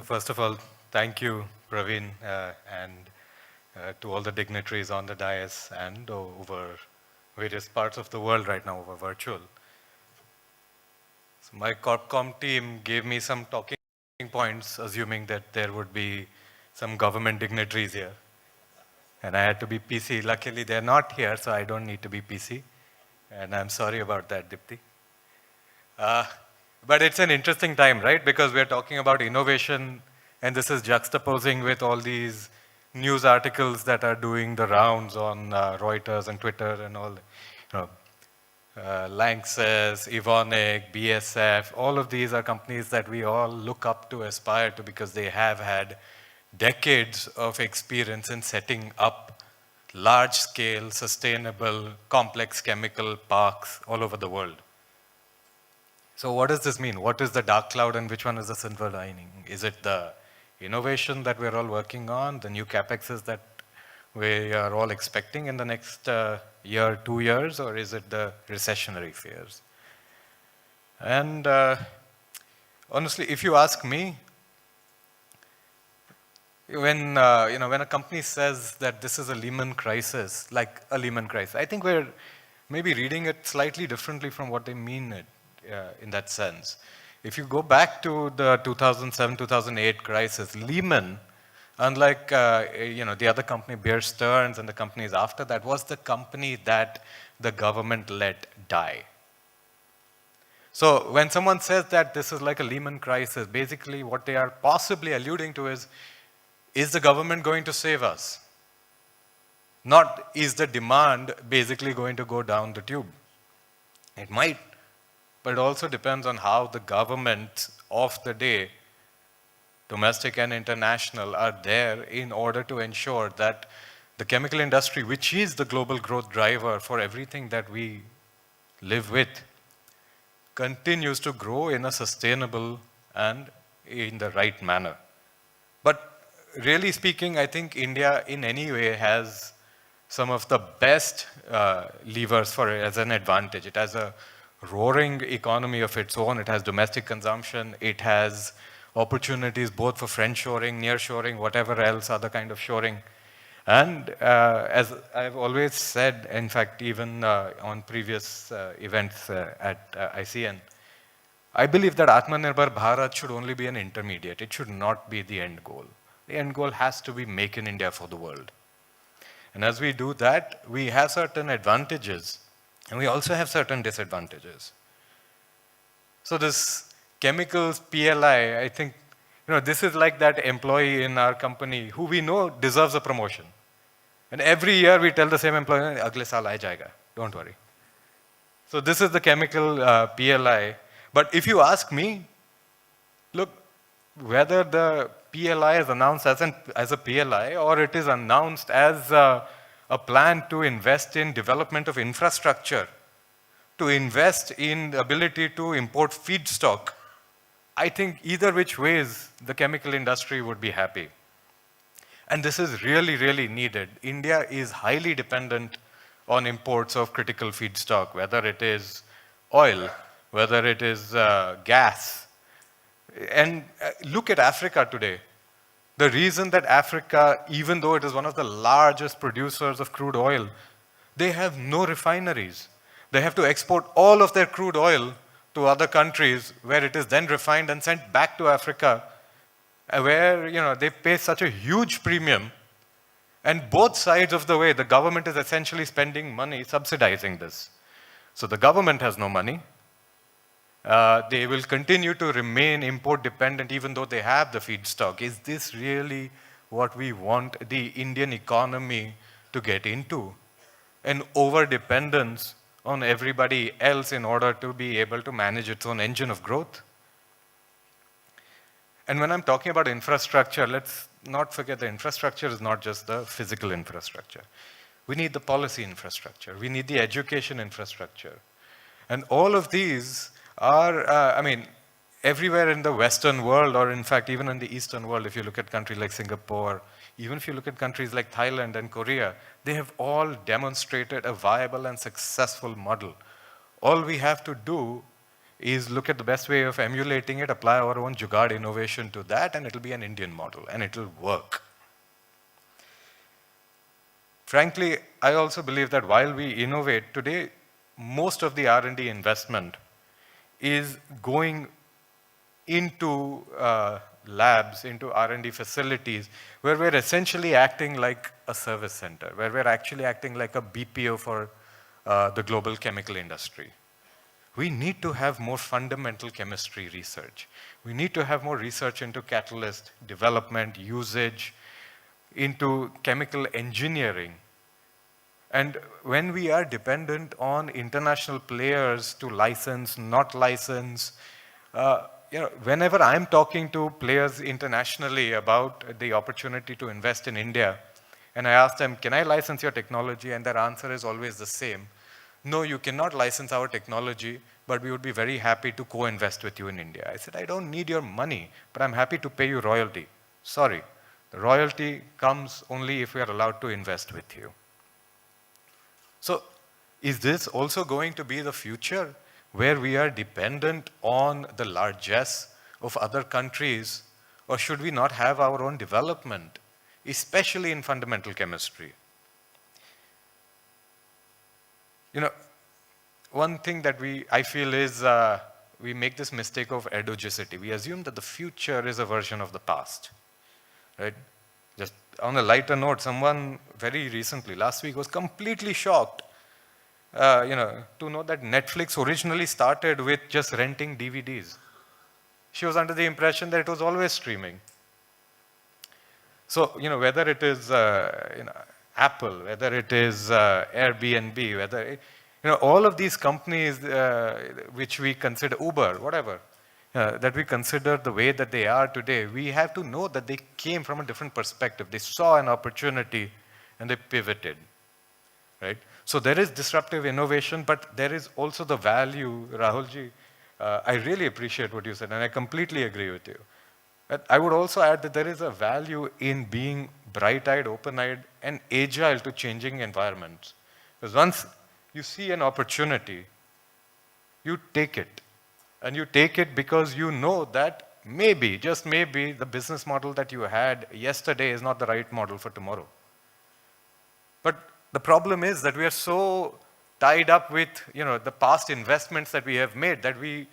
First of all, thank you, Praveen, and to all the dignitaries on the dais and over various parts of the world right now over virtual. So my CorpCom team gave me some talking points, assuming that there would be some government dignitaries here. And I had to be PC. Luckily, they're not here, so I don't need to be PC. And I'm sorry about that, Dipti. Uh, but it's an interesting time, right? Because we're talking about innovation, and this is juxtaposing with all these news articles that are doing the rounds on Reuters and Twitter and all. You know, Lanxess, Evonik, BSF, all of these are companies that we all look up to, aspire to, because they have had decades of experience in setting up large-scale, sustainable, complex chemical parks all over the world. So what does this mean? What is the dark cloud and which one is the silver lining? Is it the innovation that we're all working on, the new capexes that we are all expecting in the next year, 2 years, or is it the recessionary fears? And honestly, if you ask me, when when a company says that this is a Lehman crisis, like a Lehman crisis, I think we're maybe reading it slightly differently from what they mean it in that sense. If you go back to the 2007-2008 crisis, Lehman, unlike the other company, Bear Stearns, and the companies after that, was the company that the government let die. So when someone says that this is like a Lehman crisis, basically what they are possibly alluding to is the government going to save us? Not is the demand basically going to go down the tube? It might, but it also depends on how the government of the day, domestic and international, are there in order to ensure that the chemical industry, which is the global growth driver for everything that we live with, continues to grow in a sustainable and in the right manner. But really speaking, I think India in any way has some of the best levers for it as an advantage. It has a roaring economy of its own. It has domestic consumption. It has opportunities both for friend-shoring, near-shoring, whatever else, other kind of shoring. And as I've always said, in fact, even on previous events at ICN, I believe that Atmanirbhar Bharat should only be an intermediate. It should not be the end goal. The end goal has to be make in India for the world. And as we do that, we have certain advantages, and we also have certain disadvantages. So this chemicals PLI, I think, this is like that employee in our company who we know deserves a promotion. And every year we tell the same employee, agle saal aa jayega, don't worry. So this is the chemical PLI. But if you ask me, look, whether the PLI is announced as a PLI or it is announced as a plan to invest in development of infrastructure, to invest in the ability to import feedstock, I think either which ways the chemical industry would be happy. And this is really, really needed. India is highly dependent on imports of critical feedstock, whether it is oil, whether it is gas. And look at Africa today. The reason that Africa, even though it is one of the largest producers of crude oil, they have no refineries. They have to export all of their crude oil to other countries where it is then refined and sent back to Africa, where they pay such a huge premium. And both sides of the way, the government is essentially spending money subsidizing this. So the government has no money. They will continue to remain import dependent even though they have the feedstock. Is this really what we want the Indian economy to get into? An over-dependence on everybody else in order to be able to manage its own engine of growth? And when I'm talking about infrastructure, let's not forget the infrastructure is not just the physical infrastructure. We need the policy infrastructure. We need the education infrastructure. And all of these are, everywhere in the Western world, or in fact, even in the Eastern world, if you look at countries like Singapore, even if you look at countries like Thailand and Korea, they have all demonstrated a viable and successful model. All we have to do is look at the best way of emulating it, apply our own jugaad innovation to that, and it'll be an Indian model, and it'll work. Frankly, I also believe that while we innovate today, most of the R&D investment is going into labs, into R&D facilities, where we're essentially acting like a service center, where we're actually acting like a BPO for the global chemical industry. We need to have more fundamental chemistry research. We need to have more research into catalyst development, usage, into chemical engineering. And when we are dependent on international players to license, not license, whenever I'm talking to players internationally about the opportunity to invest in India, and I ask them, can I license your technology? And their answer is always the same. No, you cannot license our technology, but we would be very happy to co-invest with you in India. I said, I don't need your money, but I'm happy to pay you royalty. Sorry, the royalty comes only if we are allowed to invest with you. So is this also going to be the future, where we are dependent on the largesse of other countries, or should we not have our own development, especially in fundamental chemistry? One thing that I feel is we make this mistake of edogicity. We assume that the future is a version of the past, right? Just on a lighter note, someone very recently, last week, was completely shocked to know that Netflix originally started with just renting DVDs. She was under the impression that it was always streaming. So, whether it is Apple, whether it is Airbnb, whether all of these companies which we consider Uber, whatever, that we consider the way that they are today, we have to know that they came from a different perspective. They saw an opportunity and they pivoted, right? So there is disruptive innovation, but there is also the value, Rahulji. I really appreciate what you said, and I completely agree with you. But I would also add that there is a value in being bright-eyed, open-eyed, and agile to changing environments. Because once you see an opportunity, you take it. And you take it because you know that maybe, just maybe, the business model that you had yesterday is not the right model for tomorrow. But the problem is that we are so tied up with the past investments that we have made that we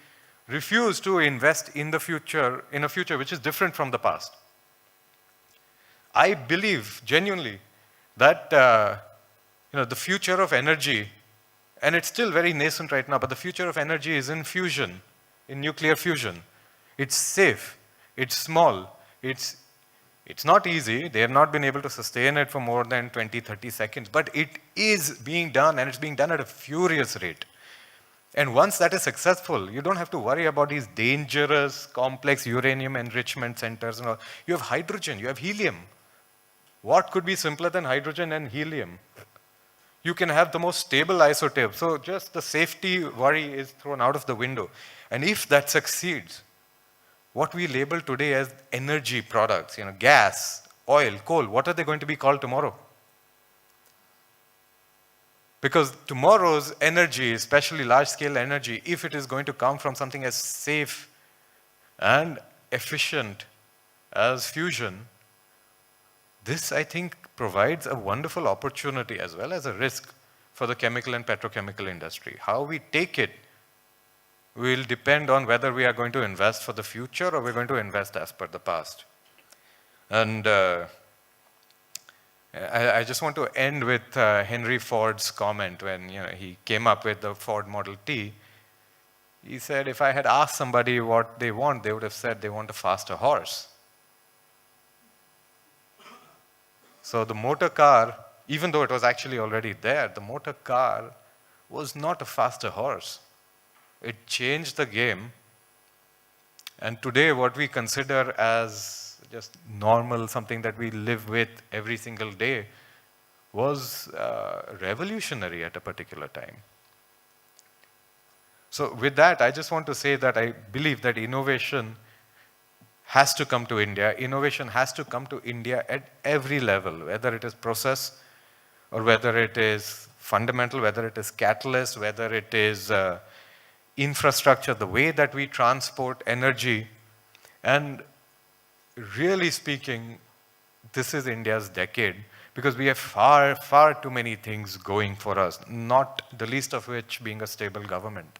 refuse to invest in the future, in a future which is different from the past. I believe genuinely that the future of energy, and it's still very nascent right now, but the future of energy is in fusion, in nuclear fusion. It's safe, it's small, it's not easy. They have not been able to sustain it for more than 20, 30 seconds, but it is being done, and it's being done at a furious rate. And once that is successful, you don't have to worry about these dangerous, complex uranium enrichment centers and all. You have hydrogen, you have helium. What could be simpler than hydrogen and helium? You can have the most stable isotope. So just the safety worry is thrown out of the window. And if that succeeds, what we label today as energy products, gas, oil, coal, what are they going to be called tomorrow? Because tomorrow's energy, especially large-scale energy, if it is going to come from something as safe and efficient as fusion, this, I think, provides a wonderful opportunity as well as a risk for the chemical and petrochemical industry. How we take it will depend on whether we are going to invest for the future or we're going to invest as per the past. And I just want to end with Henry Ford's comment when he came up with the Ford Model T. He said, if I had asked somebody what they want, they would have said they want a faster horse. So the motor car, even though it was actually already there, the motor car was not a faster horse. It changed the game. And today what we consider as just normal, something that we live with every single day, was revolutionary at a particular time. So with that, I just want to say that I believe that innovation has to come to India. Innovation has to come to India at every level, whether it is process or whether it is fundamental, whether it is catalyst, whether it is infrastructure, the way that we transport energy, and really speaking, this is India's decade because we have far, far too many things going for us, not the least of which being a stable government.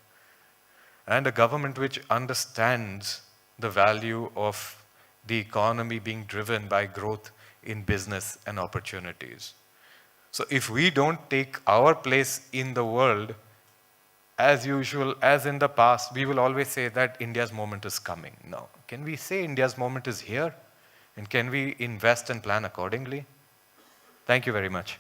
And a government which understands the value of the economy being driven by growth in business and opportunities. So if we don't take our place in the world, as usual, as in the past, we will always say that India's moment is coming. No. Can we say India's moment is here? And can we invest and plan accordingly? Thank you very much.